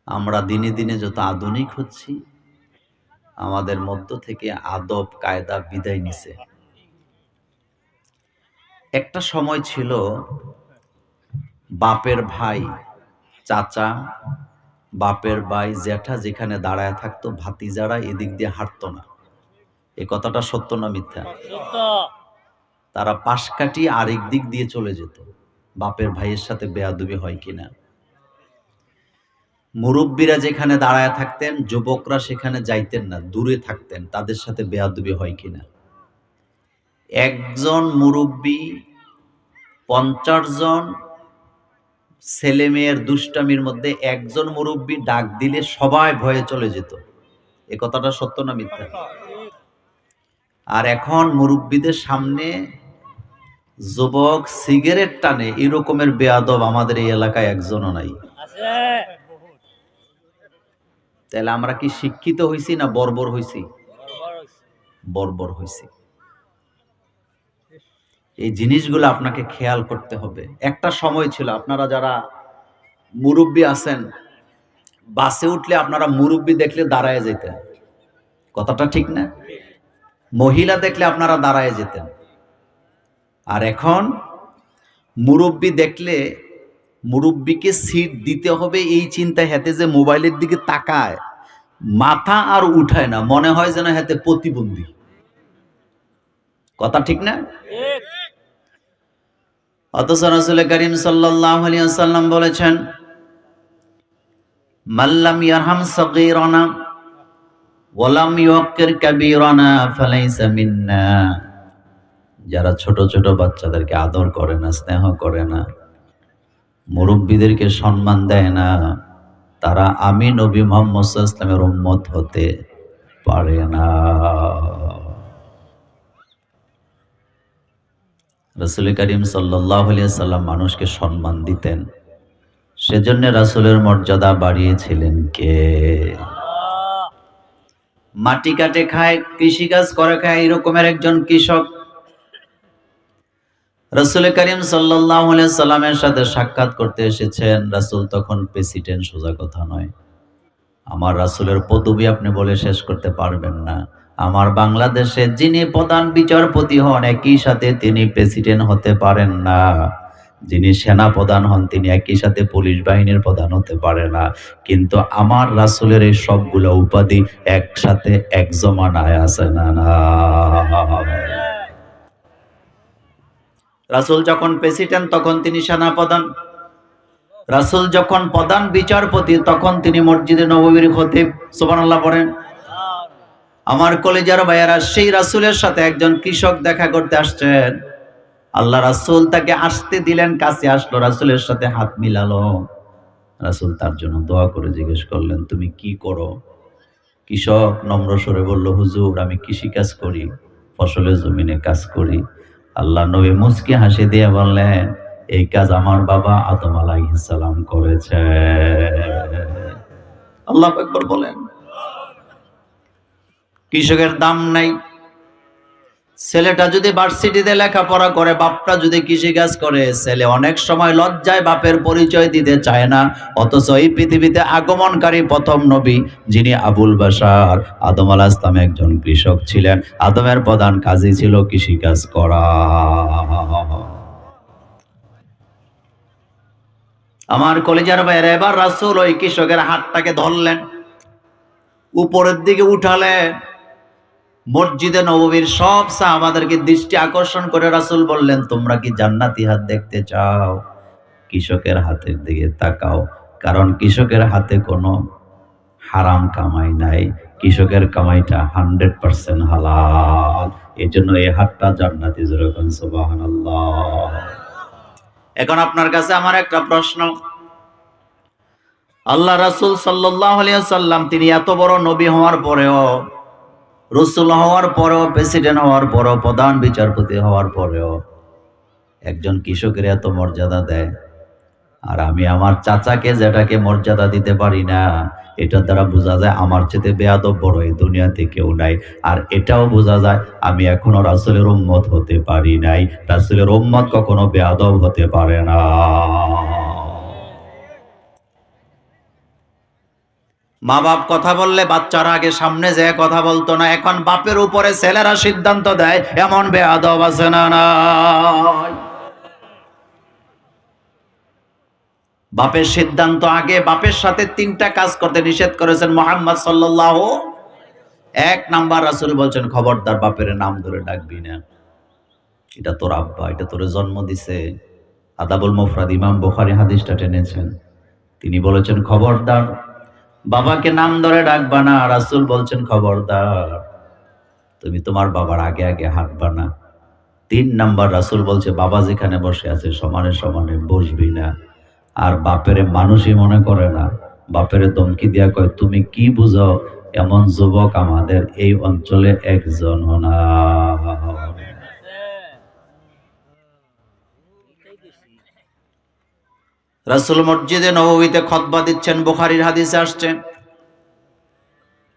আমরা দিনে দিনে যত আধুনিক হচ্ছি, আমাদের মধ্য থেকে আদব কায়দা বিদায় নিছে। একটা সময় ছিল বাপের ভাই, চাচা, বাপের ভাই, জ্যাঠা যেখানে দাঁড়ায় থাকতো, ভাতিজারা এদিক দিয়ে হাঁটতো না। এই কথাটা সত্য না মিথ্যা? তারা পাশ কাটিয়ে আরেক দিক দিয়ে চলে যেত। বাপের ভাইয়ের সাথে বেয়াদবি হয় কিনা। মুরব্বীরা যেখানে দাঁড়ায় থাকতেন, যুবকরা সেখানে যাইতেন না, দূরে থাকতেন, তাদের সাথে বেয়াদবি হয় কিনা। একজন মুরব্বী 50 জন ছেলে মেয়ের দুষ্টামির মধ্যে একজন মুরব্বী ডাক দিলে সবাই ভয়ে চলে যেত। এ কথাটা সত্য না মিথ্যা? আর এখন মুরব্বীদের সামনে যুবক সিগারেট টানে, এরকমের বেয়াদব আমাদের এই এলাকায় একজনও নাই। তাহলে আমরা কি শিক্ষিত হইছি না বর্বর হইছি? বর্বর হইছি। এই জিনিসগুলো আপনাকে খেয়াল করতে হবে। একটা সময় ছিল, আপনারা যারা মুরব্বী আছেন, বাসে উঠলে আপনারা মুরব্বী দেখলে দাঁড়ায় যেতেন। কথাটা ঠিক না? মহিলা দেখলে আপনারা দাঁড়ায় যেতেন। আর এখন মুরব্বী দেখলে মুরব্বীকে সিট দিতে হবে এই চিন্তায় হাতে যে মোবাইলের দিকে তাকায়, মাথা আর উঠায় না, মনে হয় যেন হাতে প্রতিবন্ধী। কথা ঠিক না? অথচ রাসূল করিম সাল্লাল্লাহু আলাইহি ওয়াসাল্লাম বলেছেন, মাল্লাম ইয়ারহাম সাগীরানা ওয়া লাম ইউক্কির কাবীরানা ফালাইসা মিন্না। যারা ছোট ছোট বাচ্চাদেরকে আদর করে না, স্নেহ করে না, মুরব্বীদেরকে সম্মান দেয় না, তারা আমি নবী মুহাম্মদ সাল্লাল্লাহু আলাইহি ওয়াসাল্লামের উম্মত হতে পারে না। রাসূল করিম সাল্লাল্লাহু আলাইহি ওয়াসাল্লাম মানুষকে সম্মান দিতেন, সেজন্য রাসূলের মর্যাদা বাড়িয়েছিলেন কে? মাটি কাটে খায়, কৃষিকাজ করে খায়, এরকমের একজন কৃষক রাসূল করিম সাল্লাল্লাহু আলাইহি সাল্লামের সাথে সাক্ষাৎ করতে এসেছেন। রাসূল তখন প্রেসিডেন্ট, সোজা কথা নয়। আমার রাসূলের পদবি আপনি বলে শেষ করতে পারবেন না। আমার বাংলাদেশে যিনি প্রধান বিচারপতি হন, একই সাথে তিনি প্রেসিডেন্ট হতে পারেন না। যিনি সেনা প্রধান হন, তিনি একই সাথে পুলিশ বাহিনীর প্রধান হতে পারে না। কিন্তু আমার রাসূলের এই সবগুলো উপাধি একসাথে এক জমানায় আছে না? না, রাসূল যখন প্রেসিডেন্ট তখন তিনি সেনাপ্রধান, রাসূল যখন প্রধান বিচারপতি তখন তিনি মসজিদে নববীর খতিব। সুবহানাল্লাহ পড়েন। আমার কলেজার ভাইয়েরা, সেই রাসূলের সাথে একজন কৃষক দেখা করতে আসছেন। আল্লাহ রাসূল তাকে আসতে দিলেন, কাছে আসলো, রাসূলের সাথে হাত মিলালো। রাসূল তার জন্য দোয়া করে জিজ্ঞেস করলেন, তুমি কি করো? কৃষক নম্র স্বরে বলল, হুজুর আমি কৃষি কাজ করি, ফসলের জমিনে কাজ করি। আল্লাহ নবী মুস্কি হাসি দিয়ে বললেন, এই কাজ আমার বাবা আদম আলাইহিস সালাম করেছে। আল্লাহু আকবার বলেন। কৃষকের দাম নাই। ছেলেটা যদি ভার্সিটিতে লেখাপড়া করে, বাপটা যদি কৃষিকাজ করে, ছেলে অনেক সময় লজ্জায় বাপের পরিচয় দিতে চায় না। অথচ এই পৃথিবীতে আগমনকারী প্রথম নবী, যিনি আবুল বাশার, আদম আলাইহিস সালাম, একজন কৃষক ছিলেন। আদমের প্রধান কাজই ছিল কৃষিকাজ করা। আমার কলেজার বাইরে, এবার রাসূল ওই কৃষকের হাতটাকে ধরলেন, উপরের দিকে উঠালেন। মসজিদে নববীর সব সাহাবাদেরকে দৃষ্টি আকর্ষণ করে রাসূল বললেন, তোমরা কি জান্নাতি হাত দেখতে চাও? কৃষকের হাতের দিকে তাকাও, কারণ কৃষকের হাতে কোনো হারাম কামাই নাই। কৃষকের কামাইটা 100% হালাল। এজন্য এই হাতটা জান্নাতি। যেরকম সুবহানাল্লাহ। এখন আপনার কাছে আমার একটা প্রশ্ন, আল্লাহ রাসূল সাল্লাল্লাহু আলাইহি ওয়াসাল্লাম তিনি এত বড় নবী হওয়ার পরেও, রাসূল হওয়ার পরেও, প্রেসিডেন্ট হওয়ার পরেও, প্রধান বিচারপতি হওয়ার পরেও একজন কৃষকের এত মর্যাদা দেয়, আর আমি আমার চাচাকে যেটাকে মর্যাদা দিতে পারি না, এটা দ্বারা বোঝা যায় আমার চেয়ে বেয়াদব বড় এই দুনিয়াতে কেউ নাই। আর এটাও বোঝা যায় আমি এখনো রাসূলের উম্মত হতে পারি নাই। রাসূলের উম্মত কখনো বেয়াদব হতে পারে না। মা বাপ কথা বললে বাচ্চারা আগে সামনে যেয়ে কথা বলতো না, এখন বাপের উপরে ছেলেরা সিদ্ধান্ত দেয়, এমন বেয়াদব আছে না নাই? বাপের সিদ্ধান্ত আগে। বাপের সাথে তিনটা কাজ করতে নিষেধ করেছেন মুহাম্মদ সাল্লাল্লাহু। এক নাম্বার, রাসূল বলছেন খবরদার বাপের নাম ধরে ডাকবি না, এটা তোর আব্বা, এটা তোরে জন্ম দিছে। আদাবুল মুফরাদ ইমাম বুখারী হাদিসটা টেনেছেন। তিনি বলেছেন খবরদার বাবাকে নাম ধরে ডাকবা না। রাসূল বলছেন খবরদার তুমি তোমার বাবার আগে আগে হাঁটবা না। তিন নাম্বার, রাসূল বলছে বাবা যেখানে বসে আছে সমানে সমানে বসবি না। আর বাপেরে মানুষই মনে করে না, বাপেরে ধমকি দিয়া কয় তুমি কি বুঝো, এমন যুবক আমাদের এই অঞ্চলে একজনও না। রাসূল মসজিদে নববীতে খুতবা দিচ্ছেন, বুখারীর হাদিসে আসছে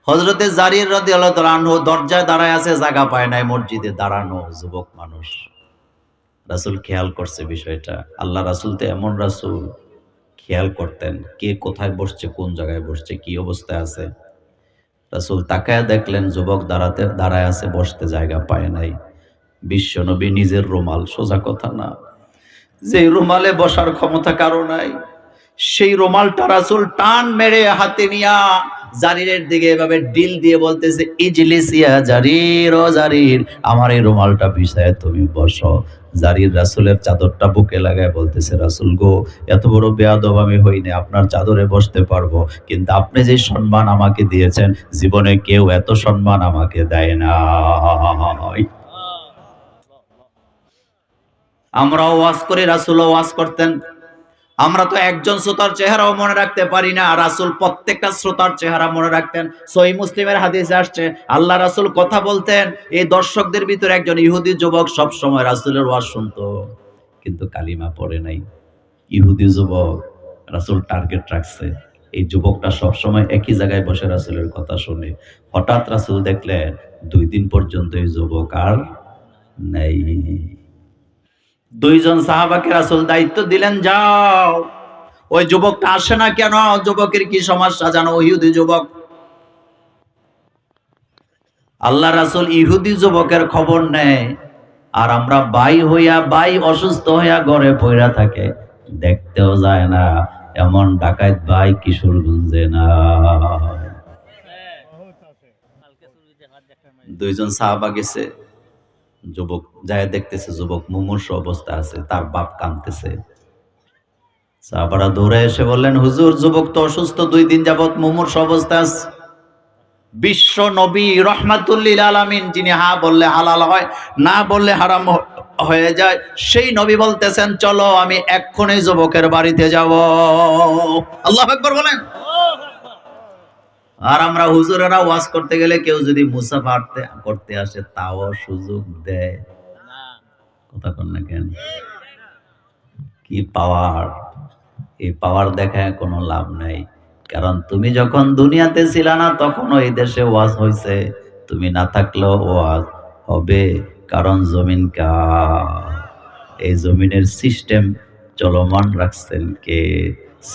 হযরতে জারির রাদিয়াল্লাহু তাআলা আনহু দরজায় দাঁড়ায় আছে, জায়গা পায় নাই মসজিদে দাঁড়ানো, যুবক মানুষ। রাসূল খেয়াল করছে বিষয়টা। আল্লাহ রাসূল তো এমন রাসূল, খেয়াল করতেন কে কোথায় বসছে, কোন জায়গায় বসছে, কি অবস্থায় আছে। রাসূল তাকায়া দেখলেন যুবক দাঁড়ায় আছে, বসতে জায়গা পায় নাই। বিশ্বনবী নিজের রুমাল, সোজা কথা না, যে রুমালে বসার ক্ষমতা কারো নাই, সেই রুমালটা রাসূল টান মেরে হাতে নিয়া জারিরের দিকে এভাবে ডিল দিয়ে বলতেছে ইজলিস ইয়া জারির, ও জারির আমার এই রুমালটা বিছায় তুমি বসো। জারির রাসূলের চাদরটা বুকে লাগায় বলতেছে রাসূল গো, এত বড় বেয়াদব আমি হইনি, আপনার চাদরে বসতে পারবো, কিন্তু আপনি যে সম্মান আমাকে দিয়েছেন জীবনে কেউ এত সম্মান আমাকে দেয় না। আমরাও ওয়াজ করি, রাসূলও ওয়াজ করতেন। আমরা তো একজন শ্রোতার চেহারাও মনে রাখতে পারি না, রাসূল প্রত্যেকটা শ্রোতার চেহারা মনে রাখতেন। সহিহ মুসলিমের হাদিসে আসছে আল্লাহ রাসূল কথা বলতেন, এই দর্শকদের ভিতরে একজন ইহুদি যুবক সব সময় রাসূলের ওয়াজ শুনতো, কিন্তু কালিমা পড়ে নাই। ইহুদি যুবক, রাসূল টার্গেট রাখছে এই যুবকটা সব সময় একই জায়গায় বসে রাসূলের কথা শুনে। হঠাৎ রাসূল দেখলেন 2 দিন পর্যন্ত এই যুবক আর নেই। দুইজন সাহাবাকে রাসূল দায়িত্ব দিলেন, যাও ওই যুবকটা আসে না কেন, যুবকের কি সমস্যা জানো, ইহুদি যুবক। আল্লাহ রাসূল ইহুদি যুবকের খবর নেয়, আর আমরা বাই অসুস্থ হইয়া ঘরে পইড়া থাকে, দেখতেও যায় না। এমন ডাকাত ভাই কিশোরগঞ্জে না। দুইজন সাহাবা গেছে, যুবক যায় দেখতেছে যুবক মুমূর্ষ অবস্থা আছে, তার বাপ কাঁদতেছে। সাহাবারা দৌড়ে এসে বললেন হুজুর যুবক তো অসুস্থ, 2 দিন যাবত মুমূর্ষ অবস্থায় আছে। বিশ্ব নবী রহমাতুল লিল আলামিন, যিনি হা বললে হালাল হয়, না বললে হারাম হয়ে যায়, সেই নবী বলতেছেন চলো আমি এক্ষুনি যুবকের বাড়িতে যাব। আল্লাহু আকবার বলেন। আর আমরা হুজুরেরা ওয়াজ করতে গেলে কেউ যদি মুসাফা করতে আসে তাও সুযোগ দেয় না। কথা কন না কেন? কি পাওয়ার! এই পাওয়ার দেখায় কোনো লাভ নাই। কারণ তুমি যখন দুনিয়াতে ছিলা না তখন এই দেশে ওয়াজ হইছে, তুমি না থাকলেও ওয়াজ হবে। কারণ জমিন কার? এই জমিনের সিস্টেম চলমান রাখছেন কে?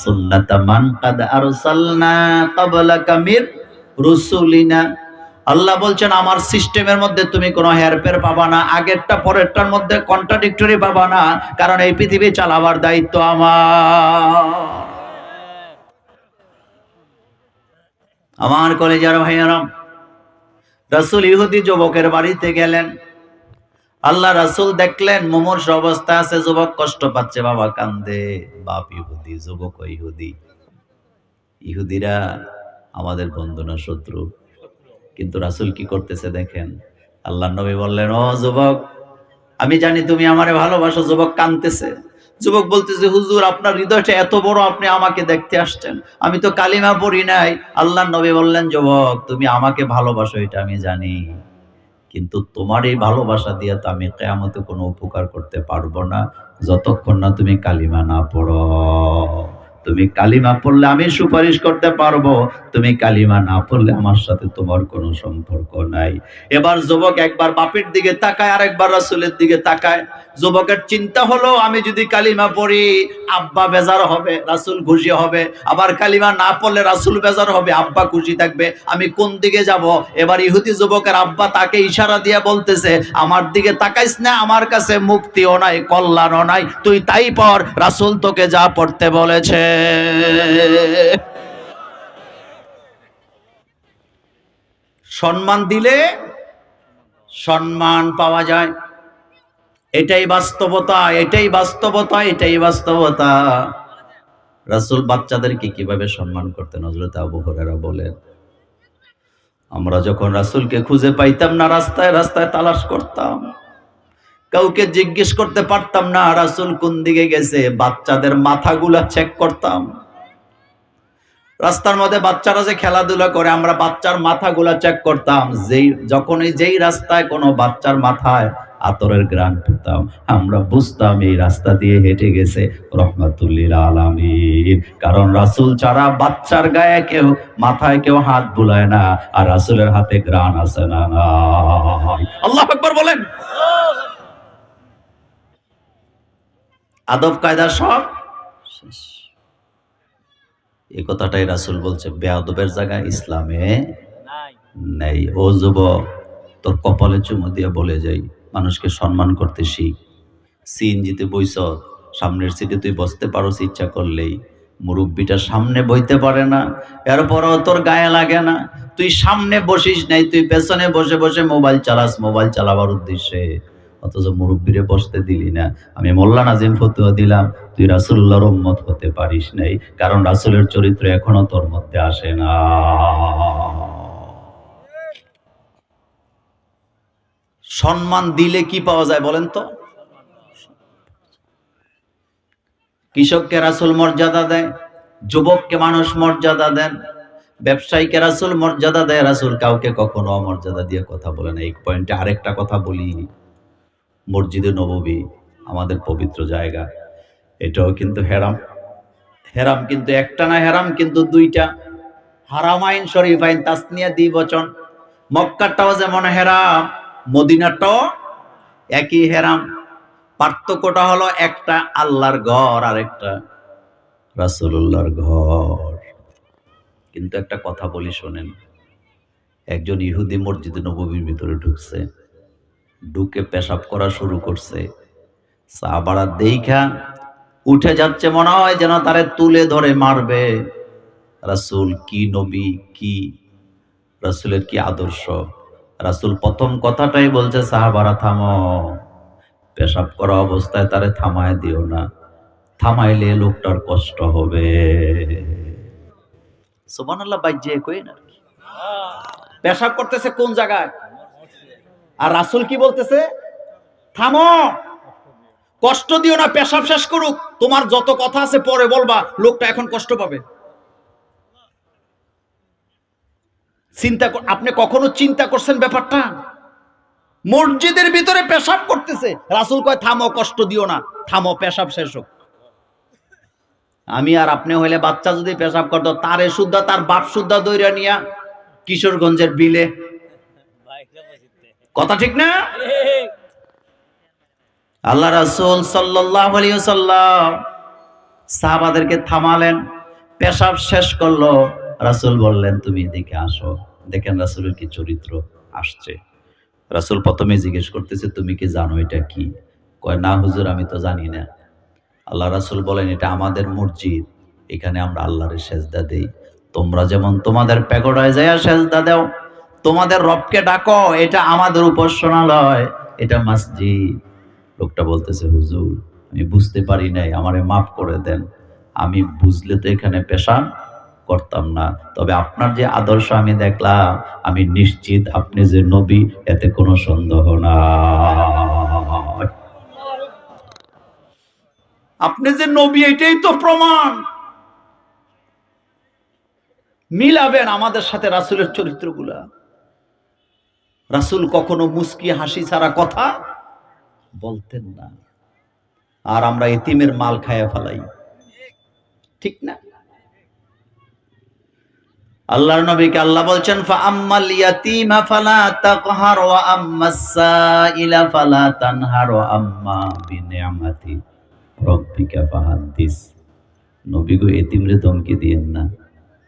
সুন্নাতা মান কাদ আরসালনা ক্বাবলাকা মির রুসুলিনা। আল্লাহ বলছেন আমার সিস্টেমের মধ্যে তুমি কোনো হেরফের পাবা না, আগেরটা পরেরটার মধ্যে কন্ট্রাডিক্টরি পাবা না, কারণ এই পৃথিবী চালাবার দায়িত্ব আমার। আমার কলেজার ভাইয়েরা, রাসূল ইহুদি যুবকের বাড়িতে গেলেন। আল্লাহ রাসূল দেখলেন মুমূর্ষ অবস্থা আছে, যুবক কষ্ট পাচ্ছে, বাবা কান্দে, বাপ ইহুদি, যুবক ইহুদি। ইহুদিরা আমাদের বন্ধু না শত্রু? কিন্তু রাসূল কি করতেছে দেখেন। আল্লাহর নবী বললেন ও যুবক, আমি জানি তুমি আমারে ভালোবাসো। যুবক কাঁদতেছে। যুবক বলতেছে হুজুর আপনার হৃদয়টা এত বড়, আপনি আমাকে দেখতে আসছেন, আমি তো কালিমা পড়ি নাই। আল্লাহর নবী বললেন যুবক তুমি আমাকে ভালোবাসো এটা আমি জানি, কিন্তু তোমার এই ভালোবাসা দিয়ে তো আমি কিয়ামতে কোনো উপকার করতে পারবো না যতক্ষণ না তুমি কালিমা না পড়ো। তুমি কালিমা পড়লে আমি সুপারিশ করতে পারবো, তুমি কালিমা না পড়লে আমার সাথে তোমার কোনো সম্পর্ক নাই। এবার যুবক একবার বাপের দিকে তাকায়, আরেকবার রাসূলের দিকে তাকায়। যুবকের চিন্তা হলো, আমি যদি কালিমা পড়ি আব্বা বেজার হবে, রাসূল খুশি হবে, আবার কালিমা না পড়লে রাসূল বেজার হবে, আব্বা খুশি থাকবে, আমি কোন দিকে যাব? এবার ইহুদি যুবকের আব্বা তাকে ইশারা দিয়ে বলতেছে, আমার দিকে তাকাইস না, আমার কাছে মুক্তিও নাই কল্যাণও নাই, তুই তাই পড়, রাসূল তোকে যা পড়তে বলেছে। সম্মান দিলে সম্মান পাওয়া যায়, এটাই বাস্তবতা, এটাই বাস্তবতা, এটাই বাস্তবতা। রাসূল বাচ্চাদেরকে কিভাবে সম্মান করতেন হযরত আবু হুরায়রা বলেন, আমরা যখন রাসূলকে খুঁজে পাইতাম না, রাস্তায় রাস্তায় তালাশ করতাম, কাউকে জিজ্ঞেস করতে পারতাম না রাসূল কোন দিকে গেছে, বাচ্চাদের মাথাগুলা চেক করতাম। রাস্তার মধ্যে বাচ্চারা যে খেলাধুলা করে, আমরা বাচ্চার মাথাগুলা চেক করতাম। যেই রাস্তায় কোনো বাচ্চার মাথায় আতরের ঘ্রাণ পেতাম, আমরা বুঝতাম এই রাস্তা দিয়ে হেঁটে গেছে রহমাতুল লিল আলামিন। কারণ রাসূল ছাড়া বাচ্চার গায়ে কেউ, মাথায় কেউ হাত বুলায় না, আর রাসূলের হাতে ঘ্রাণ আছে না নাই? আল্লাহু আকবার বলেন। আদব কায়দা সব শেষ। এই কথাটাই রাসূল বলছে, বেয়াদবের জায়গা ইসলামে নেই। ও যুবক, তোর কপালে চুমু দিয়ে বলে যাই, মানুষকে সম্মান করতে শিখ। সিএনজিতে বইছ, সামনের সিটে তুই বসতে পারোস ইচ্ছা করলেই, মুরব্বিটা সামনে বইতে পারে না, এরপরও তোর গায়ে লাগে না। তুই সামনে বসিস নাই, তুই পেছনে বসে বসে মোবাইল চালাস, মোবাইল চালাবার উদ্দেশ্যে, অথচ মুরব্বিরে বসতে দিলি না। আমি মোল্লা নাজিম ফতুয়া দিলাম, তুই রাসূলুল্লাহর উম্মত হতে পারিস নাই, কারণ রাসূলের চরিত্র এখনো তোর মধ্যে আসে না। সম্মান দিলে কি পাওয়া যায় বলেন তো? কৃষককে রাসূল মর্যাদা দেয়, যুবককে মানুষ মর্যাদা দেন, ব্যবসায়ীকে রাসূল মর্যাদা দেয়, রাসূল কাউকে কখনো অমর্যাদা দিয়ে কথা বলে না। এই পয়েন্টে আরেকটা কথা বলি, মসজিদে নববী আমাদের পবিত্র জায়গা, এটাও কিন্তু হেরাম। হেরাম কিন্তু একটা না, হেরাম কিন্তু দুইটা। হারামাইন শরীফাইন তাসনিয়া দ্বিবচন। মক্কাটাও যেমন হেরাম, মদিনাটাও একই হেরাম। পার্থক্যটা হলো একটা আল্লাহর ঘর আর একটা রাসূলুল্লাহর ঘর। কিন্তু একটা কথা বলি শোনেন, একজন ইহুদি মসজিদে নববীর ভিতরে ঢুকছে, ঢুকে পেশাব করা শুরু করছে। সাহাবারা দেইখা উঠে যাচ্ছে, মনে হয় যেন তারে তুলে ধরে মারবে। রাসূল কি নবী, কি রাসূলের কি আদর্শ। রাসূল প্রথম কথাটাই বলছে, সাহাবারা থামো, পেশাব করা অবস্থায় তারে থামায় দিও না, থামাইলে লোকটার কষ্ট হবে। সুবহানাল্লাহ, বাইজে কইন আর কি। পেশাব করতেছে কোন জায়গায়, আর রাসূল কি বলতেছে? থামো, কষ্ট দিও না, পেশাব শেষ করুক, তোমার যত কথা আছে পরে বলবা, লোকটা এখন কষ্ট পাবে। আপনি কখনো চিন্তা করছেন ব্যাপারটা? মসজিদের ভিতরে পেশাব করতেছে, রাসূল কয় থামো, কষ্ট দিও না, থামো, পেশাব শেষ হোক। আমি আর আপনি হইলে বাচ্চা যদি পেশাব করতো, তারে সুদ্ধা, তার বাপ সুদ্ধা দইরা নিয়া কিশোরগঞ্জের বিলে, কথা ঠিক না? আল্লাহ রাসূল সাল্লাল্লাহু আলাইহি ওয়াসাল্লাম সাহাবাদেরকে থামালেন, পেশাব শেষ করলো। রাসূল বললেন, তুমি এদিকে আসো। দেখেন রাসূলের কি চরিত্র আসছে। রাসূল প্রথমে জিজ্ঞেস করতেছে, তুমি কি জানো এটা কি? কয়, না হুজুর, আমি তো জানি না। আল্লাহ রাসূল বলেন, এটা আমাদের মসজিদ, এখানে আমরা আল্লাহরে সেজদা দেই। তোমরা যেমন তোমাদের প্যাগোডায় যায়া সেজদা দাও, তোমাদের রবকে ডাকো, এটা আমাদের উপাসনালয়, এটা মসজিদ। লোকটা বলতেছে, হুজুর আমি বুঝতে পারি নাই, আমারে মাফ করে দেন, আমি বুঝলে তো এখানে পেশাব করতাম না, তবে আপনার যে আদর্শ আমি দেখলাম, আমি নিশ্চিত আপনি যে নবী, এতে কোনো সন্দেহ নাই। আপনি যে নবী এটাই তো প্রমাণ। মিলাবেন আমাদের সাথে রাসূলের চরিত্রগুলা। রাসূল কখনো মুস্কি হাসি ছাড়া কথা বলতেন না, আর আমরা এতিমের মাল খায়া ফেলাই। ঠিক না? আল্লাহর নবীকে আল্লাহ বলছেন ফাআম্মাল ইয়াতীমা ফালা তাকহার ওয়া আম্মাস সাইলা ফালা তানহার ওয়া আম্মা বিনিআমাতি রাব্বিকা ফাহাদ্দিস। নবী গো, এতিমরে ধমকি দিয়েন না,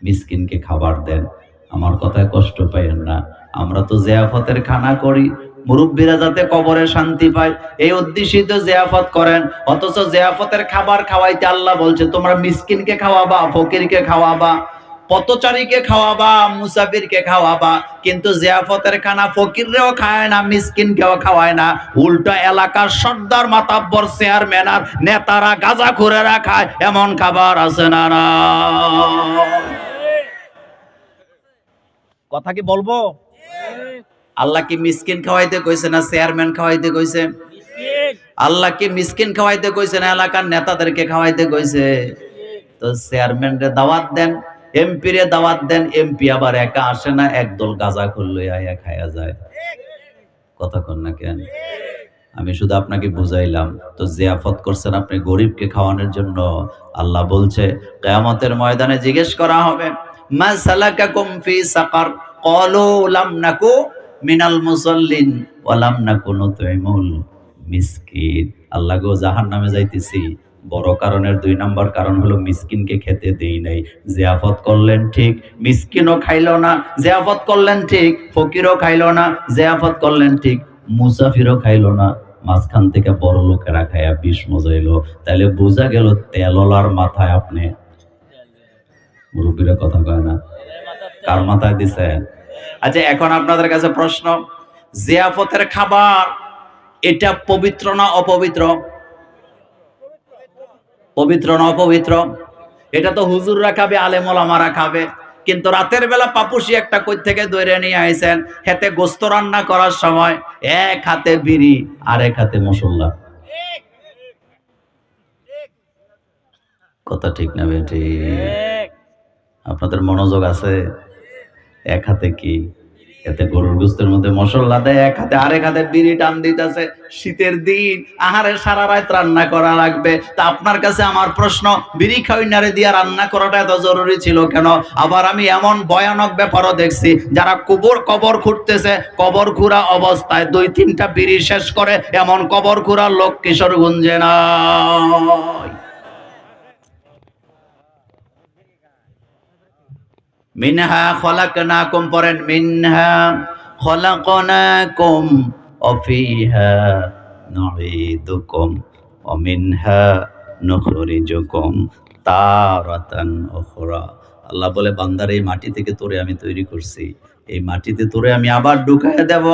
মিসকিনকে খাবার দেন, আমার কথায় কষ্ট পাইয়েন না। আমরা তো জিয়াফতের খানা করি, মুরব্বীরা যাতে কবরে শান্তি পায় এই উদ্দেশ্যে তো জিয়াফত করেন, অথচ জিয়াফতের খাবার খাওয়াইতে আল্লাহ বলছে তোমরা মিসকিনকে খাওয়াবা, ফকিরকে খাওয়াবা, পথচারীকে খাওয়াবা, মুসাফিরকে খাওয়াবা। কিন্তু জিয়াফতের খানা ফকিররেও খায় না, মিসকিনকেও খাওয়ায় না। উল্টো এলাকার সর্দার, মাতাব্বর, চেয়ারম্যান আর নেতারা, গাঁজাখোরেরা খায়, এমন খাবার আছে না? না, কথা কি বলবো? আল্লাহ কি মিসকিন খাওয়াইতে কইছে না চেয়ারম্যান খাওয়াইতে কইছে? আল্লাহ কি মিসকিন খাওয়াইতে কইছে না এলাকার নেতাদেরকে খাওয়াইতে কইছে? তো চেয়ারম্যানরে দাওয়াত দেন, এমপি রে দাওয়াত দেন, এমপি আবার একা আসে না, একদল গাঁজাখোর লইয়া আয়া খায়া যায়। কথা কন না কেন? আমি শুধু আপনাকে বুঝাইলাম। তো জিয়াফত করছেন আপনি গরিবকে খাওয়ানোর জন্য। আল্লাহ বলছে কিয়ামতের ময়দানে জিজ্ঞেস করা হবে মা সালাকাকুম ফি সাকার ক্বালু লাম নাকু মিনাল মুসাল্লিন ওয়া লাম নাকু নুতইমুল মিসকিন। আল্লাহ গো, জাহান্নামে যাইতেছি, বড় কারণের 2 নাম্বার কারণ হলো মিসকিনকে খেতে দেই নাই। জিয়াফত করলেন ঠিক, মিসকিনও খাইলো না। জিয়াফত করলেন ঠিক, ফকিরও খাইলো না। জিয়াফত করলেন ঠিক, মুসাফিরও খাইলো না। মাঝখান থেকে বড় লোকেরা খায়া বিষ মজাইলো। তাহলে বোঝা গেল তেলওয়ালার মাথায় আপনি, মুরব্বীরা কথা কয় না, কার মাথায় দিছেন? আচ্ছা, এখন আপনাদের কাছে প্রশ্ন, জিয়াফতের খাবার এটা পবিত্র না অপবিত্র? পবিত্র না অপবিত্র? এটা তো হুজুররা খাবে, আলেম ওলামারা খাবে। কিন্তু রাতের বেলা পাপুসি একটা কই থেকে দইরে নিয়ে আইছেন, হাতে গোস্ত রান্না করার সময় এক হাতে বিড়ি আর এক হাতে মশলা। কথা ঠিক না বেটি? আপনাদের মনোযোগ আছে? এক হাতে কি, এতে গরুর গোস্তের মধ্যে মশলা দেয়, এক হাতে আরেক হাতে বিড়ি টান দিতেছে। শীতের দিন আহারে সারা রাত রান্না করা লাগবে। তা আপনার কাছে আমার প্রশ্ন, বিড়ি খাইনারে দিয়া রান্না করাটা এত জরুরি ছিল কেন? আবার আমি এমন ভয়ানক ব্যাপারও দেখছি, যারা কবর খুঁড়তেছে, কবর খুঁড়া অবস্থায় 2-3টা বিড়ি শেষ করে, এমন কবর খুঁড়ার লোক কিশোরগঞ্জে নাই। মিনহা খলাকনাকুম, পড়েন মিনহা খলাকনাকুম ওয়া ফিহা নুঈদুকুম ওয়া মিনহা নুখরিজুকুম তারাতান উখরা। আল্লাহ বলে বান্দার এই মাটি থেকে তোরে আমি তৈরি করছি, এই মাটিতে তোরে আমি আবার ঢুকাইয়া দেব,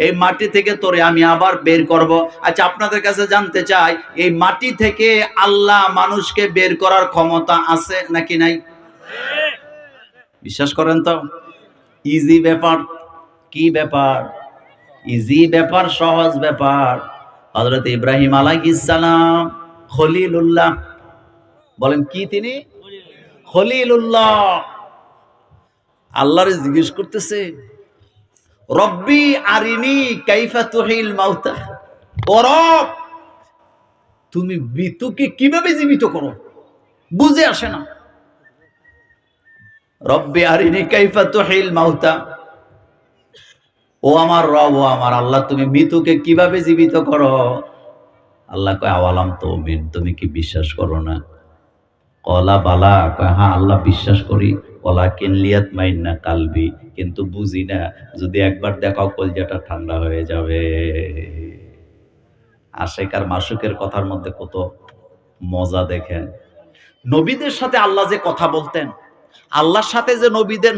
এই মাটি থেকে তোরে আমি আবার বের করব। আচ্ছা, আপনাদের কাছে জানতে চাই, এই মাটি থেকে আল্লাহ মানুষকে বের করার ক্ষমতা আছে নাকি নাই? বিশ্বাস করেন তো? ইজি ব্যাপার। কি ব্যাপার? ইজি ব্যাপার, সহজ ব্যাপার। হযরত ইব্রাহিম আলাইহিস সালাম খলিলুল্লাহ, বলেন কি তিনি? খলিলুল্লাহ। আল্লাহরে জিজ্ঞেস করতেছে রব্বি আরিনি কাইফা তুহিল মাউতা। ও রব, তুমি মৃত্যুকে কিভাবে জীবিত করো, বুঝে আসে না। রব্বি আরিনি কাইফা তুহিল মাউতা। ও আমার রব, ও আমার আল্লাহ, তুমি মৃত্যুকে কিভাবে জীবিত করো? আল্লাহ কয় আওয়ালাম তুমিন, তুমি কি বিশ্বাস করো না? কলা বালা, কয় হ্যাঁ আল্লাহ বিশ্বাস করি। ওয়ালাকিন লিয়াতমাইন্না কালবি, কিন্তু বুঝি না, যদি একবার দেখাও কলজাটা ঠান্ডা হয়ে যাবে। আশেক আর মাসুকের কথার মধ্যে কত মজা দেখেন। নবীদের সাথে আল্লাহ যে কথা বলতেন, আল্লাহর সাথে যে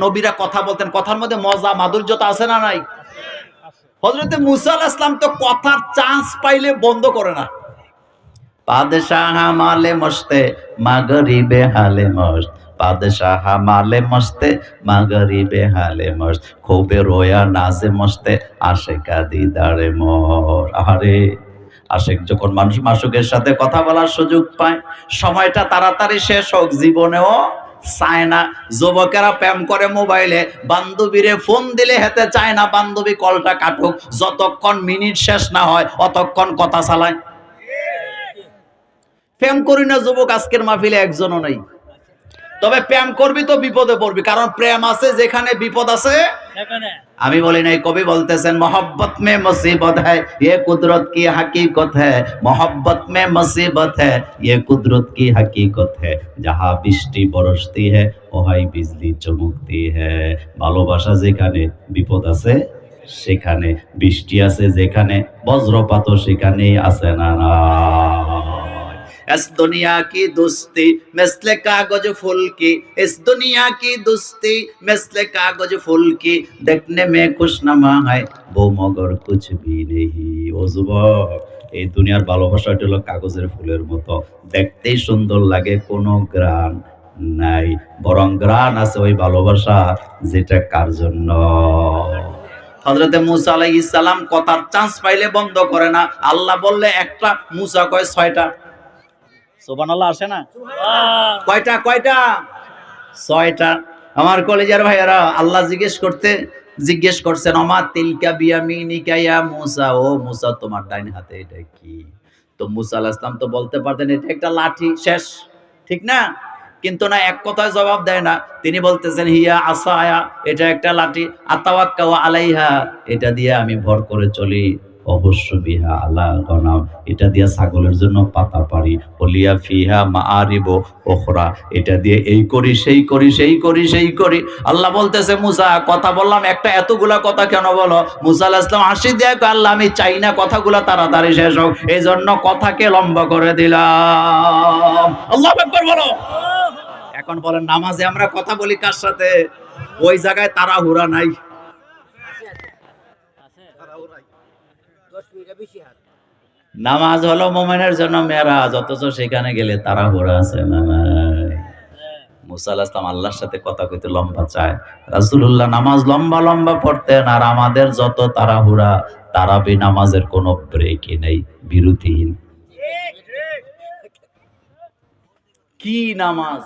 নবীরা কথা বলতেন, কথার মধ্যে মজা মাধুর্যতা আছে না নাই? হযরত মুসা আলাইহিস সালাম তো কথার চান্স পাইলে বন্ধ করে না। পাদশাহ মালে মস্তে মাগরিবে হালে মস্ত, পাদশাহ মালে মস্তে মাগরিবে হালে মস্ত, খুবে রোয়া নাজে মস্তে আশেকা দিদারে মোর। আরে আশেক যখন মানুষ মাসুকের সাথে কথা বলার সুযোগ পায়, সময়টা তাড়াতাড়ি শেষ হোক, জীবনেও চায় না। যুবকেরা প্রেম করে মোবাইলে, বান্ধবীরে ফোন দিলে হেতে চায় না বান্ধবী কলটা কাটুক, যতক্ষণ মিনিট শেষ না হয় অতক্ষণ কথা চালায়। প্রেম করি না যুবক আজকের মাহফিলে একজনও নাই। তবে প্রেম করবি তো বিপদে পড়বি, কারণ প্রেম আছে যেখানে বিপদ আছে সেখানে। আমি বলি নাই, কবি বলতেছেন मोहब्बत में मुसीबत है ये कुदरत की हकीकत है, मोहब्बत में मुसीबत है ये कुदरत की हकीकत है, जहाँ বৃষ্টি বরসती है ওহাই বিজলি চমকती है। ভালোবাসা যেখানে বিপদ আছে সেখানে, বৃষ্টি আছে যেখানে বজ্রপাত সেখানেই আছে না না। इस दुनिया की दोस्ती मिस्ल कागज फूल की, इस दुनिया की दोस्ती मिस्ल कागज फूल की, देखने में खुशनुमा है वो मगर कुछ भी नहीं। ও যুবক, এই দুনিয়ার ভালোবাসাটা হলো কাগজের ফুলের মতো, দেখতেই সুন্দর লাগে, কোনো গ্রাণ নাই, বরং গ্রাণ আছে ওই ভালোবাসা যেটা কার জন্য। হযরতে মুসা আলাইহিস সালাম কথার চান্স পাইলে বন্ধ করে না, আল্লাহ বললে একটা, মুসা কয় ছয়টা। সুবহানাল্লাহ আসে না? কয়টা কয়টা? ছয়টা। আমার কলেজের ভাইয়েরা, আল্লাহ জিজ্ঞেস করছেন ওমা তিলকা বিয়ামিনিকা ইয়া মুসা, ও মুসা তোমার ডাইন হাতে এটা কি? তো মুসা আলাইহিস সালাম তো বলতে পারতেন এটা একটা লাঠি, শেষ, ঠিক না? কিন্তু না, এক কথায় জবাব দেয় না, তিনি বলতেছেন হিয়া আসায়া, এটা একটা লাঠি, আতাওয়াক্কাউ আলাইহা, এটা দিয়ে আমি ভর করে চলি, অবশ্য বিহা আলা গনাম, এটা দিয়ে ছাগলের জন্য পাতা পারি, বলিয়া ফিহা মাআরিবু উখরা, এটা দিয়ে এই করি সেই করি সেই করি সেই করি। আল্লাহ বলতেছে মুসা, কথা বললাম একটা, এতগুলা কথা কেন বলো? মুসা আলাইহিস সালাম হাসি দিয়ে কয়, আল্লাহ আমি চাই না কথাগুলা তাড়াতাড়ি শেষ হোক, এই জন্য কথাকে লম্বা করে দিলাম। আল্লাহু আকবার বলো। এখন বলেন, নামাজে আমরা কথা বলি কার সাথে? ওই জায়গায় তাড়াহুড়া নাই। নামাজ হলো মুমিনের জন্য মেরাজ, অথচ সেখানে গেলে তাড়াহুড়া আছে না নাই? মুসা আলাইহিস সালাম আল্লাহর সাথে কথা কইতে লম্বা চায়, রাসূলুল্লাহ নামাজ লম্বা লম্বা পড়তেন, আর আমাদের যত তাড়াহুড়া, তারাবি নামাজের কোনো ব্রেকই নেই, বিরতিহীন। কি নামাজ,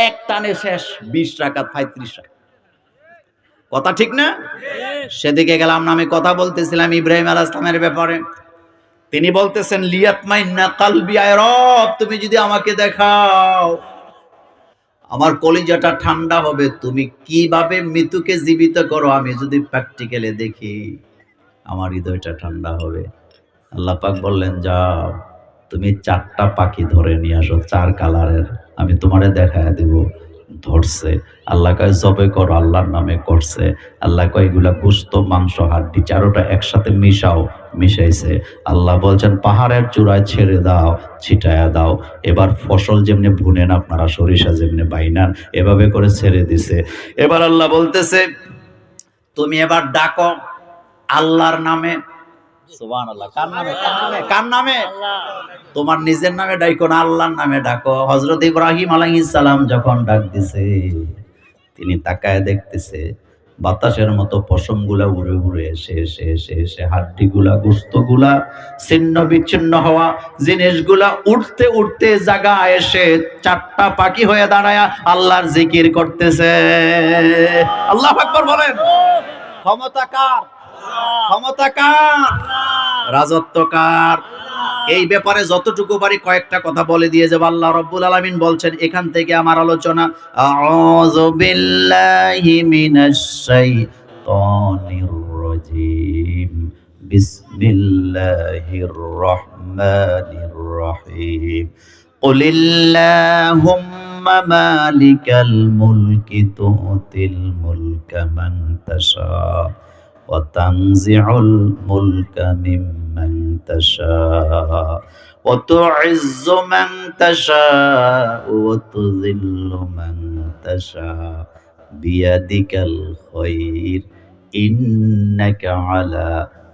এক টানে শেষ, 20 রাকাত 35 রাকাত। কথা ঠিক না? সেদিকে গেলাম না, আমি কথা বলতেছিলাম ইব্রাহিম আলাইহিস সালামের ব্যাপারে। তিনি বলতেছেন লিয়াতমাইন্না কালবি, আয় রব তুমি যদি আমাকে দেখাও আমার কলিজাটা ঠান্ডা হবে, তুমি কিভাবে মৃত্যুকে জীবিত করো আমি যদি প্র্যাকটিক্যালি দেখি আমার হৃদয়টা ঠান্ডা হবে। আল্লাহ পাক বললেন যাও তুমি 4টা পাখি ধরে নিয়ে আসো, 4 কালারের, আমি তোমারে দেখায় দেব। ধরছে, আল্লাহ কয় জবে করো, আল্লাহর নামে করছে। আল্লাহ কয় এগুলা গোশত মাংস হাড্ডি 4টা একসাথে মিশাও, মিশাইছে। আল্লাহ বলছেন পাহাড়ের চূড়ায় ছেড়ে দাও, ছিটায়া দাও। এবার ফসল যেমনি ভুনেন আপনারা, সরিষা যেমনি বাইনান, এভাবে করে ছেড়ে দিছে। এবার আল্লাহ বলতেছে তুমি এবার ডাকো আল্লাহর নামে। সুবহানাল্লাহ। কার নামে? কার নামে? কার নামে? আল্লাহ। তোমার নিজের নামে ডাকো না, আল্লাহর নামে ডাকো। হযরত ইব্রাহিম আলাইহিস সালাম যখন ডাক দিছে, তিনি তাকায় দেখতেছে বাতাসের মতো পশমগুলা উড়ে উড়ে এসে হাড্ডিগুলা, গোশতগুলা ছিন্ন বিচ্ছিন্ন হওয়া জিনিসগুলা উঠতে উঠতে জায়গায় এসে 4টা পাখি হয়ে দাঁড়ায়া আল্লাহর জিকির করতেছে। আল্লাহু আকবার বলেন। ক্ষমতা কার? ক্ষমতা কার? রাজত্ব কার? এই ব্যাপারে যতটুকু পারি কয়েকটা কথা বলে দিয়ে যাব। আল্লাহ রাব্বুল আলামিন বলছেন, এখান থেকে আমার আলোচনা, আউযু বিল্লাহি মিনাশ শাইতানির রাজীম, বিসমিল্লাহির রহমানির রহিম, কুলিল্লাহুম্মা মালিকাল মুলকি তুতিল মুলকা মান তাশা ওয়া তানজিউল মুলকা মিম্মান তাশা ওয়া তুইজ্জু মান তাশা ওয়া তুযিল্লু মান তাশা বিয়াদিকাল খায়র ইন্নাকা আলা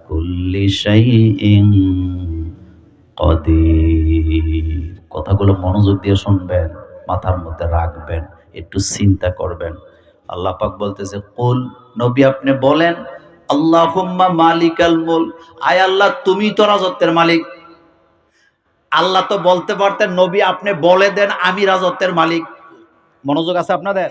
কুল্লি শাইইন কাদির। কথাগুলো মনোযোগ দিয়ে শুনবেন, মাথার মধ্যে রাখবেন, একটু চিন্তা করবেন। আল্লাহ পাক বলতেছে কুল, নবী আপনি বলেন, আল্লাহুম্মা মালিকাল মুলক, আয় আল্লাহ তুমি তো রাজত্বের মালিক। আল্লাহ তো বলতে পারতেন নবী আপনি বলে দেন আমি রাজত্বের মালিক। মনোযোগ আছে আপনাদের?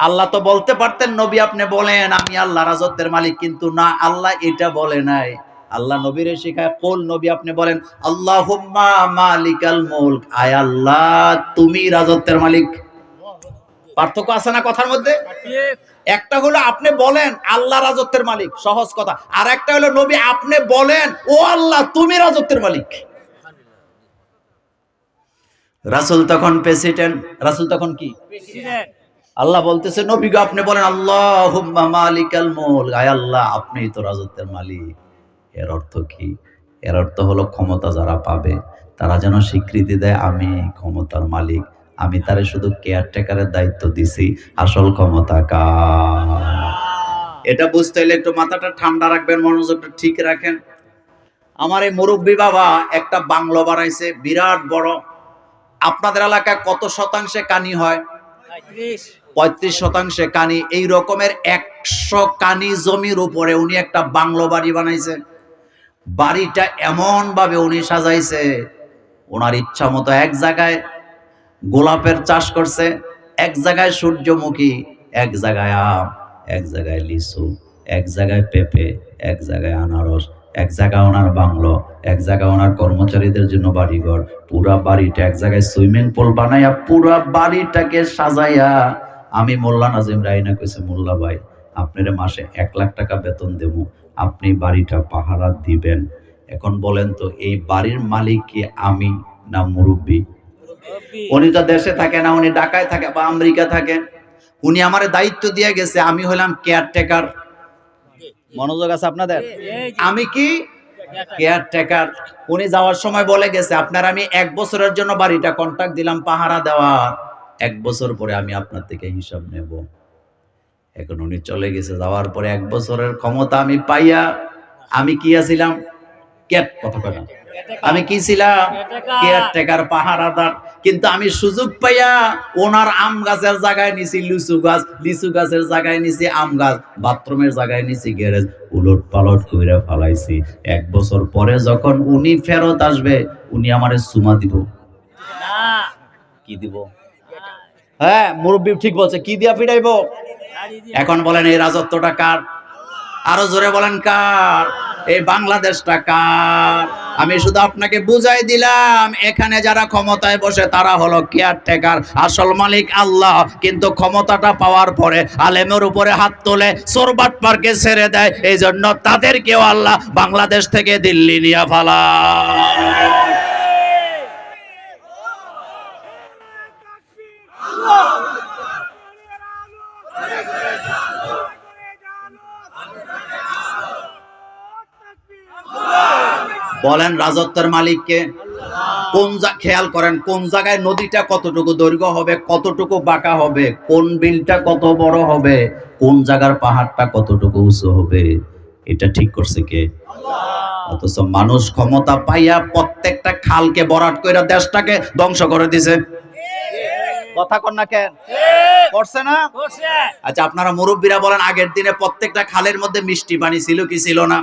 আল্লাহ তো বলতে পারতেন নবী আপনি বলেন আমি আল্লাহ রাজত্বের মালিক, কিন্তু না, আল্লাহ এটা বলে নাই। আল্লাহ নবীরে শেখায় কুল, নবী আপনি বলেন আল্লাহুম্মা মালিকাল মুলক, আয় আল্লাহ তুমি রাজত্বের মালিক। পার্থক্য আছে না কথার মধ্যে? একটা হলো আপনি বলেন আল্লাহ রাজত্বের মালিক, সহজ কথা। আর একটা হলো নবী আপনি বলেন ও আল্লাহ তুমি রাজত্বের মালিক। রাসূল তখন প্রেসিডেন্ট, রাসূল তখন কি প্রেসিডেন্ট। আল্লাহ বলতেছে নবী গো আপনি বলেন আল্লাহুম্মা মালিকাল মুলক, আয় আল্লাহ আপনিই তো রাজত্বের মালিক। এর অর্থ কি? এর অর্থ হলো ক্ষমতা যারা পাবে তারা যেন স্বীকৃতি দেয় আমি ক্ষমতার মালিক, আমি তারে শুধু কেয়ারটেকারের দায়িত্ব দিছি, আসল ক্ষমতা কার। এটা বুঝতে হলে একটু মাথাটা ঠান্ডা রাখবেন, মনোযোগটা ঠিক রাখেন। আমার এই মুরব্বী বাবা একটা বাংলো বানাইছে বিরাট বড়। আপনাদের এলাকায় কত শতাংশে কানি হয়? 35 কানি। এই রকমের 100 কানি জমির উপরে উনি একটা বাংলো বাড়ি বানাইছে। বাড়িটা এমন ভাবে উনি সাজাইছে, ওনার ইচ্ছা মতো এক জায়গায় গোলাপের চাষ করছে, এক জায়গায় সূর্যমুখী, এক জায়গায় আম, এক জায়গায় লিচু, এক জায়গায় পেঁপে, এক জায়গায় আনারস, এক জায়গায় ওনার বাংলো, এক জায়গায় ওনার কর্মচারীদের জন্য বাড়িঘর। পুরা বাড়িটা এক জায়গায় সুইমিং পুল বানাইয়া পুরা বাড়িটাকে সাজাইয়া আমি মোল্লা নাজিম রাইনা কইছে মোল্লা ভাই আপনার মাসে 1 লাখ টাকা বেতন দেবো, আপনি বাড়িটা পাহারা দিবেন। এখন বলেন তো এই বাড়ির মালিক কি আমি না মুরব্বী? উনি তো দেশে থাকে না, উনি ঢাকায় থাকে বা আমেরিকা থাকে। উনি আমারে দায়িত্ব দিয়ে গেছে, আমি হলাম কেয়ারটেকার। মনোযোগ আছে আপনাদের? আমি কি কেয়ারটেকার। উনি যাওয়ার সময় বলে গেছে আপনার আমি 1 বছরের জন্য বাড়িটা কন্ট্রাক্ট দিলাম পাহারা দেওয়ার, 1 বছর পরে আমি আপনার থেকে হিসাব নেব। এখন উনি চলে গেছে, যাওয়ার পরে 1 বছরের ক্ষমতা আমি পাইয়া আমি কি আছিলাম? আমি কি ছিলাম? কেয়ারটেকার, পাহারাদার। কিন্তু আমি সুযোগ পাইয়া ওনার আম গাছের জায়গায় নিছি লিচু গাছ, লিচু গাছের জায়গায় নিছি আম গাছ, বাথরুমের জায়গায় নিছি গ্যারেজ, উলট পালট কইরা ফালাইছি। 1 বছর পরে যখন উনি ফেরত আসবে উনি আমারে চুমা দিব না। কি দিব? হ্যাঁ মুরব্বি ঠিক বলছে, কি দিয়া পিটাইবো? এখন বলেন এই রাজত্বটা কার? আরো জোরে বলেন কার? এই বাংলাদেশটা কার? আমি শুধু আপনাকে বুঝাই দিলাম এখানে যারা ক্ষমতায় বসে তারা হলো কেয়ারটেকার, আসল মালিক আল্লাহ। কিন্তু ক্ষমতাটা পাওয়ার পরে আলেমের উপরে হাত তোলে, চোরবাটপারকে ছেড়ে দেয়, এই জন্য তাদেরকেও আল্লাহ বাংলাদেশ থেকে দিল্লি নিয়ে ফালায়। বলেন রাজত্বের মালিককে? কোন খেয়াল করেন কোন জায়গায় নদীটা কতটুকু দৈর্ঘ্য হবে, কতটুকু বাঁকা হবে, কোন বিলটা কত বড় হবে, কোন জায়গার পাহাড়টা কতটুকু উঁচু হবে, এটা ঠিক করছে কে? অথচ মানুষ ক্ষমতা পাইয়া প্রত্যেকটা খালকে ভরাট কইরা দেশটাকে ধ্বংস করে দিছে। কথা কন না কেন? করছে না? আচ্ছা আপনারা মুরব্বীরা বলেন আগের দিনে প্রত্যেকটা খালের মধ্যে মিষ্টি পানি ছিল কি ছিল না?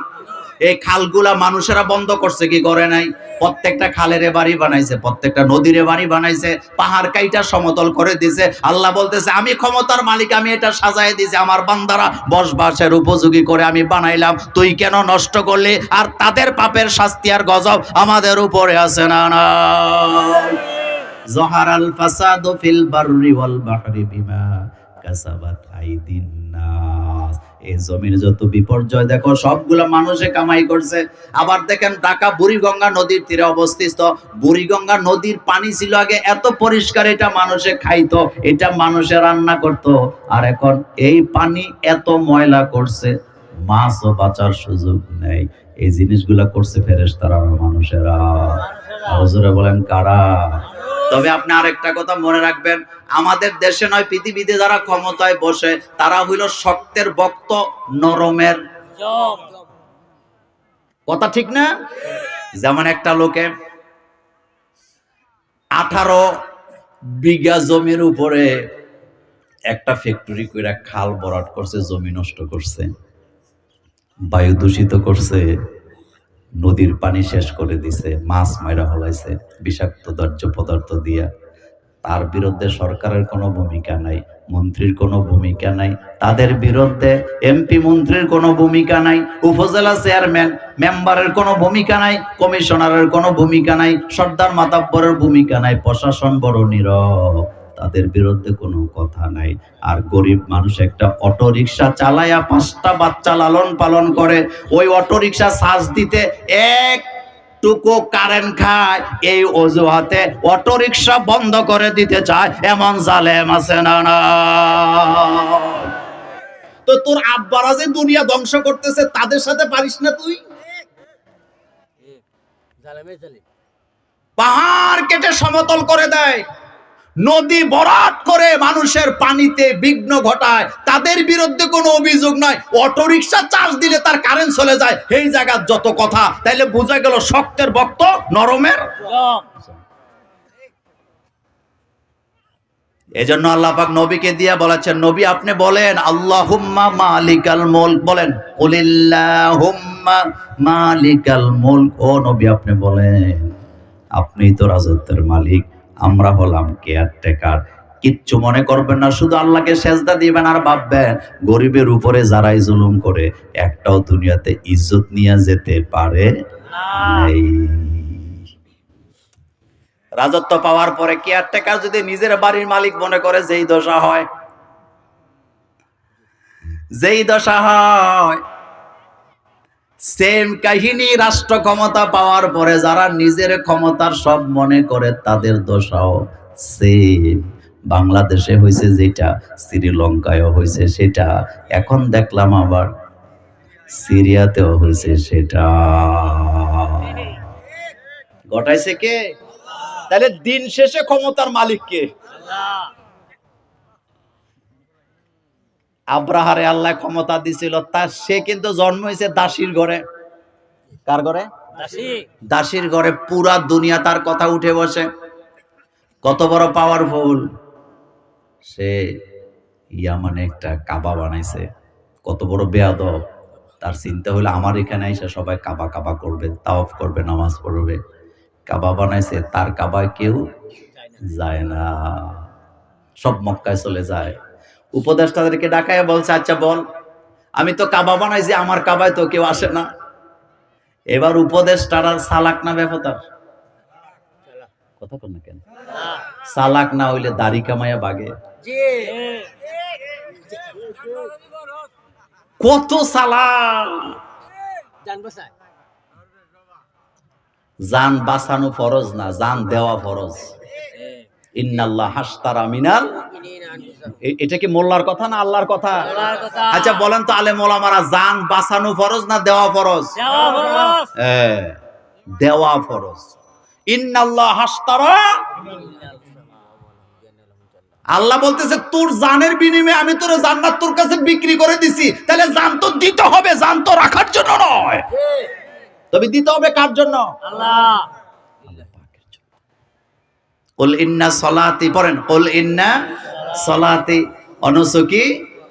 এই খালগুলা মানুষেরা বন্ধ করছে কি করে নাই? প্রত্যেকটা খালের বাড়ি বানাইছে, প্রত্যেকটা নদীর বাড়ি বানাইছে, পাহাড় কাইটা সমতল করে দিছে। আল্লাহ বলতেছে আমি ক্ষমতার মালিক, আমি এটা সাজায় দিয়েছি, আমার বান্দারা বসবাসের উপযোগী করে আমি বানাইলাম, তুই কেন নষ্ট করলি? আর তাদের পাপের শাস্তি আর গজব আমাদের উপরে আছে না না? জহারাল ফাসাদু ফিল বাররি ওয়াল বাহরি বিমা কাসাবাত আইদিন নাস। এই জমির যত বিপর্যয় দেখো সবগুলো মানুষে কামাই করছে। আবার দেখেন ঢাকা বুড়িগঙ্গা নদীর তীরে অবস্থিত। বুড়িগঙ্গা নদীর পানি ছিল আগে এত পরিষ্কার, এটা মানুষে খাইতো, এটা মানুষে রান্না করত। আর এখন এই পানি এত ময়লা করছে, মাছও বাঁচার সুযোগ নেই। এই জিনিসগুলা করছে ফেরেশতারা আর মানুষেরা। হুজুরে বলেন কারা? তবে আপনি আরেকটা কথা মনে রাখবেন, আমাদের দেশে নয় পৃথিবীতে যারা ক্ষমতায় বসে তারা হইল শক্তের ভক্ত, নরমের কথা, ঠিক না? যেমন একটা লোকে 18 বিঘা জমির উপরে একটা ফ্যাক্টরি কইরা খাল ভরাট করছে, জমি নষ্ট করছে, বায়ু দূষিত করছে, নদীর পানি শেষ করে দিছে, মাছ মাইরা ফলাইছে বিষাক্ত দাহ্য পদার্থ দিয়া। তার বিরুদ্ধে সরকারের কোনো ভূমিকা নাই, মন্ত্রীর কোনো ভূমিকা নাই, তাদের বিরুদ্ধে এমপি মন্ত্রীর কোনো ভূমিকা নাই, উপজেলা চেয়ারম্যান মেম্বারের কোনো ভূমিকা নাই, কমিশনারের কোনো ভূমিকা নাই, সর্দার মাতাব্বরের ভূমিকা নাই, প্রশাসন বড় নীরব। তাদের বিরুদ্ধে কোনো কথা নাই। আর গরিব মানুষ একটা অটো রিক্সা চালায়া 5টা বাচ্চা লালন পালন করে, ওই অটো রিক্সা চার্জ দিতে এক টুকু কারেন্ট খায়, এই অজুহাতে অটো রিক্সা বন্ধ করে দিতে চায়, এমন জালেম আছে না? না, তো তোর আব্বারা যে দুনিয়া ধ্বংস করতেছে তাদের সাথে পারিস না তুই? পাহাড় কেটে সমতল করে দেয়, নদী বরাট করে মানুষের পানিতে বিঘ্ন ঘটায়, তাদের বিরুদ্ধে কোনো অভিযোগ নয়। অটো রিক্সা চার্জ দিলে তার কারেন্ট চলে যায়, এই জায়গার যত কথা, তাইলে বোঝা গেল শক্তের ভক্ত নরমের। এজন্য আল্লাহ পাক নবীকে দিয়ে বলেছেন, নবী আপনি বলেন আল্লাহুম্মা মালিকাল মুলক, বলেন কুলিল্লাহুম্মা মালিকাল মুলক। ও নবী আপনি বলেন আপনি তো রাজত্বের মালিক, আমরা হলাম কেয়ারটেকার। কিচ্ছু মনে করবেন না, শুধু আল্লাহকে সেজদা দিবেন আর ভাববেন গরিবের উপরে যারাই জুলুম করে একটাও দুনিয়াতে ইজ্জত নিয়ে যেতে পারে নাই। রাজত্ব পাওয়ার পরে কেয়ারটেকার যদি নিজের বাড়ির মালিক মনে করে, যেই দশা হয়, যেই দশা হয়। সেম কাহিনী রাষ্ট্র ক্ষমতা পাওয়ার পরে যারা নিজের ক্ষমতার সব মনে করে তাদের দশাও সেম। বাংলাদেশে হয়েছে যেটা, শ্রীলঙ্কায়ও হয়েছে সেটা, এখন দেখলাম আবার সিরিয়াতেও হয়েছে সেটা। ঘটাইছে কে? তাহলে দিন শেষে ক্ষমতার মালিক কে? আব্রাহারে আল্লাহ ক্ষমতা দিছিল, তার সে কিন্তু জন্ম হয়েছে দাসীর ঘরে। কার ঘরে? দাসীর ঘরে। পুরা দুনিয়া তার কথা উঠে বসে। কত বড় পাওয়ারফুল সে! ইয়ামানে একটা কাবা বানাইছে, কত বড় বেয়াদব। তার চিন্তা হলো আমার এখানে এসে সবাই কাবা কাবা করবে, তাওয়াফ করবে, নামাজ পড়বে। কাবা বানাইছে, তার কাবায় কেউ যায় না, সব মক্কায় চলে যায়। উপদেষ্টাদেরকে ডাকায় বলছে, আচ্ছা বল, আমি তো কাবা বানাইছি, আমার কাবায় তো কেউ আসে না। এবার উপদেষ্টারা সালাক না বেফতার? কথা কন না কেন? সালাক না হইলে দাড়ি কামাইয়া বাগে। কত সালাক! জান বাঁচানো ফরজ না, জান দেওয়া ফরজ। ইন্নাল্লাহ হাশতারা মিনাল, এটা কি মোল্লার কথা না আল্লাহর কথা? আচ্ছা বলেন তো আলেম ওলামারা, জান বাঁচানো ফরজ না দেওয়া ফরজ? দেওয়া ফরজ। ইন্নাল্লাহ হাশতারা, আল্লাহ বলতেছে তোর জানের বিনিময়ে আমি তোর জান্নাত তোর কাছে বিক্রি করে দিছি, তাহলে জান তো দিতে হবে, জান তো রাখার জন্য নয়। তবে দিতে হবে কার জন্য? আল্লাহ পাকের জন্য। কুল ইন্না সলাতি, পড়েন কুল ইন্না সলাতি ওয়া নুসুকি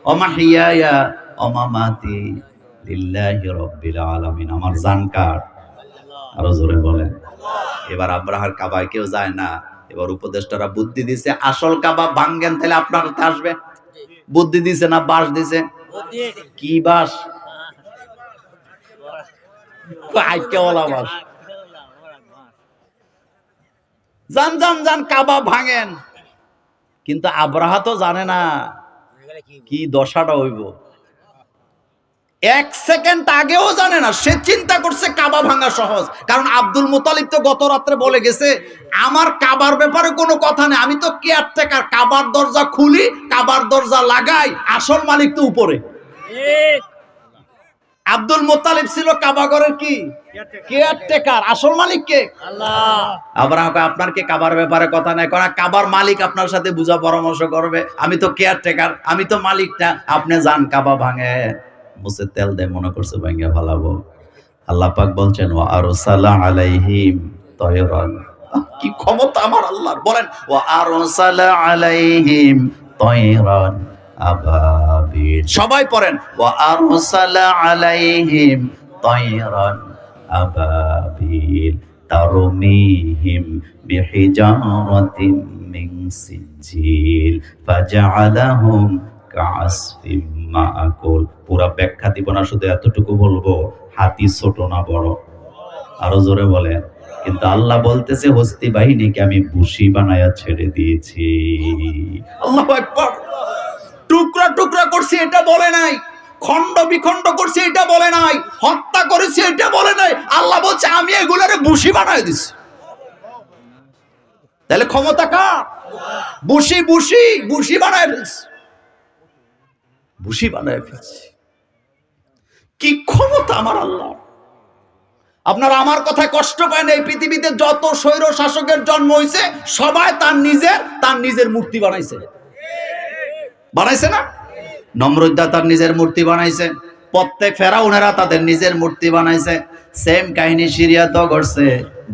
ওয়া মাহইয়ায়া ওয়া মামাতি লিল্লাহি রাব্বিল আলামিন। আমার জান কার? আরো জোরে বলেন। এবার আব্রাহার কাবায় কেউ যায় না। এবার উপদেষ্টারা বুদ্ধি দিছে, আসল কাবা ভাঙ্গেন তাহলে আপনার কাছে আসবে। বুদ্ধি দিছে না বাঁশ দিছে? কি বাঁশ? জান জান জান কাবা ভাঙেন। কিন্তু আব্রাহা তো জানে না কি দশাটা হইব, এক সেকেন্ড আগেও জানে না। সে চিন্তা করছে কাবা ভাঙা সহজ, কারণ আব্দুল মুতালিব তো গত রাত্রে বলে গেছে আমার কাবার ব্যাপারে কোনো কথা নেই, আমি তো কেয়ারটেকার, কাবার দরজা খুলি, কাবার দরজা লাগাই, আসল মালিক তো উপরে। আব্দুল মুতালিব ছিল কাবাগরের কি? কেয়ারটেকার। আসল মালিক কে? আল্লাহ। আব্রাহা কয় আপনার কি কাবার ব্যাপারে কথা নাই? কারণ কাবার মালিক আপনার সাথে বুঝা পরামর্শ করবে, আমি তো কেয়ারটেকার, আমি তো মালিক না। আপনি যান কাবা ভাঙে, মুছে তেল দেয়, মনে করছে ভাঙে ভালাবো। আল্লাহ পাক বলছেন ওয়া আরসালা আলাইহিম তায়রান। কি ক্ষমতা আমার আল্লাহর! বলেন ওয়া আরসালা আলাইহিম তায়রান আবাবিল। সবাই পড়েন ওয়া আরসালা আলাইহিম তায়রান আবাবিল তারমিহিম বিহিজারাতিন মিন সিজিল ফাজআলাহুম কাসফিম মাআকুল। পুরা ব্যাখ্যা দিব না, শুধু এতটুকু বলবো, হাতি ছোট না বড়? আরো জোরে বলেন। কিন্তু আল্লাহ বলতেছে হস্তি বাহিনীকে আমি বুশি বানায়া ছেড়ে দিয়েছি। আল্লাহু আকবার। টুকরা টুকরা করছি এটা বলে নাই, খণ্ড বিখণ্ড করছি এটা বলে নাই, হত্যা করেছি এটা বলে নাই। আল্লাহ বলছে আমি এগুলারে বুশি বানায় দিছি। তাহলে ক্ষমতা কার? বুশি বুশি বুশি বানায় ফেলছি, বুশি বানায় ফেলছি। কি ক্ষমতা আমার আল্লাহ! আপনারা আমার কথায় কষ্ট পায় না। এই পৃথিবীতে যত স্বৈর শাসকের জন্ম হয়েছে সবাই তার নিজের মূর্তি বানাইছে, বানাইছে না? নমরুদ্দা তার নিজের মূর্তি বানাইছে, প্রত্যেক ফেরাউনেরা তাদের নিজের মূর্তি বানাইছে। সেম কাহিনী সিরিয়াতেও ঘটছে।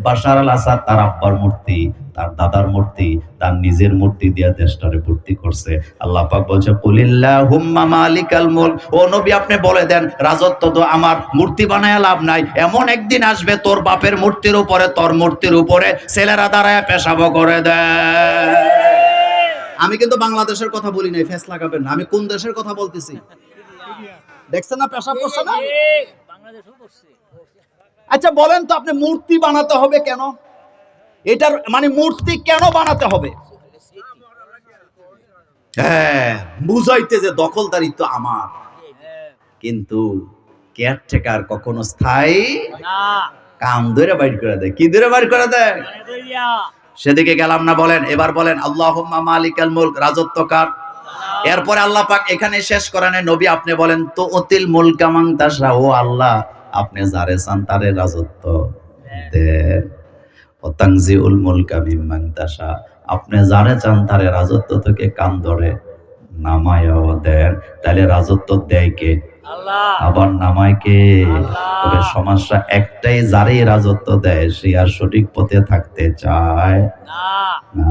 বাশার আল আসাদ তার আব্বার মূর্তি, তার দাদার মূর্তি, তার নিজের মূর্তি দিয়ে দেশটারে ভর্তি করছে। আল্লাহ পাক বলছে কুলিল্লাহুম্মা মালিকাল মুলক, ও নবী আপনি বলে দেন রাজত্ব তো আমার, মূর্তি বানায় লাভ নাই। এমন একদিন আসবে তোর বাপের মূর্তির উপরে, তোর মূর্তির উপরে ছেলেরা দাঁড়ায় পেশাব করে দেয়। আমি কিন্তু বাংলাদেশের কথা বলি নাই, ফেস লাগাবেন না। আমি কোন দেশের কথা বলতেছি দেখছেন না? পেশাব করছে না? আচ্ছা বলেন তো আপনি মূর্তি বানাতে হবে কেন? এটার মানে মূর্তি কেন বানাতে হবে? হ্যাঁ, বুঝাইতে যে দখলদারিত্ব আমার। কিন্তু কেয়ারটেকার কখনো স্থায়ী না, কাম ধরে বাইর করে দেয়। কি ধরে বাইর করে দেয়? সেদিকে গেলাম না। বলেন এবার বলেন আল্লাহুম্মা মালিকাল মুলক, রাজত্ব কার? এরপরে আল্লাহ পাক এখানে শেষ করেন, নবী আপনি বলেন তো অতিল মুলকা মান তাশা, ও আল্লাহ আপনি যারে চান তারে রাজত্ব দেন। ও তানজিউল মুলকা মিম্মান তাশা, আপনি যারে চান তারে রাজত্ব থেকে কান ধরে নামায়ও দেন। তাহলে রাজত্ব দেয় কে? আল্লাহ। আবার নামায় কে? আল্লাহ। তবে সমস্যা একটাই, যারে রাজত্ব দেয় সে আর সঠিক পথে থাকতে চায় না।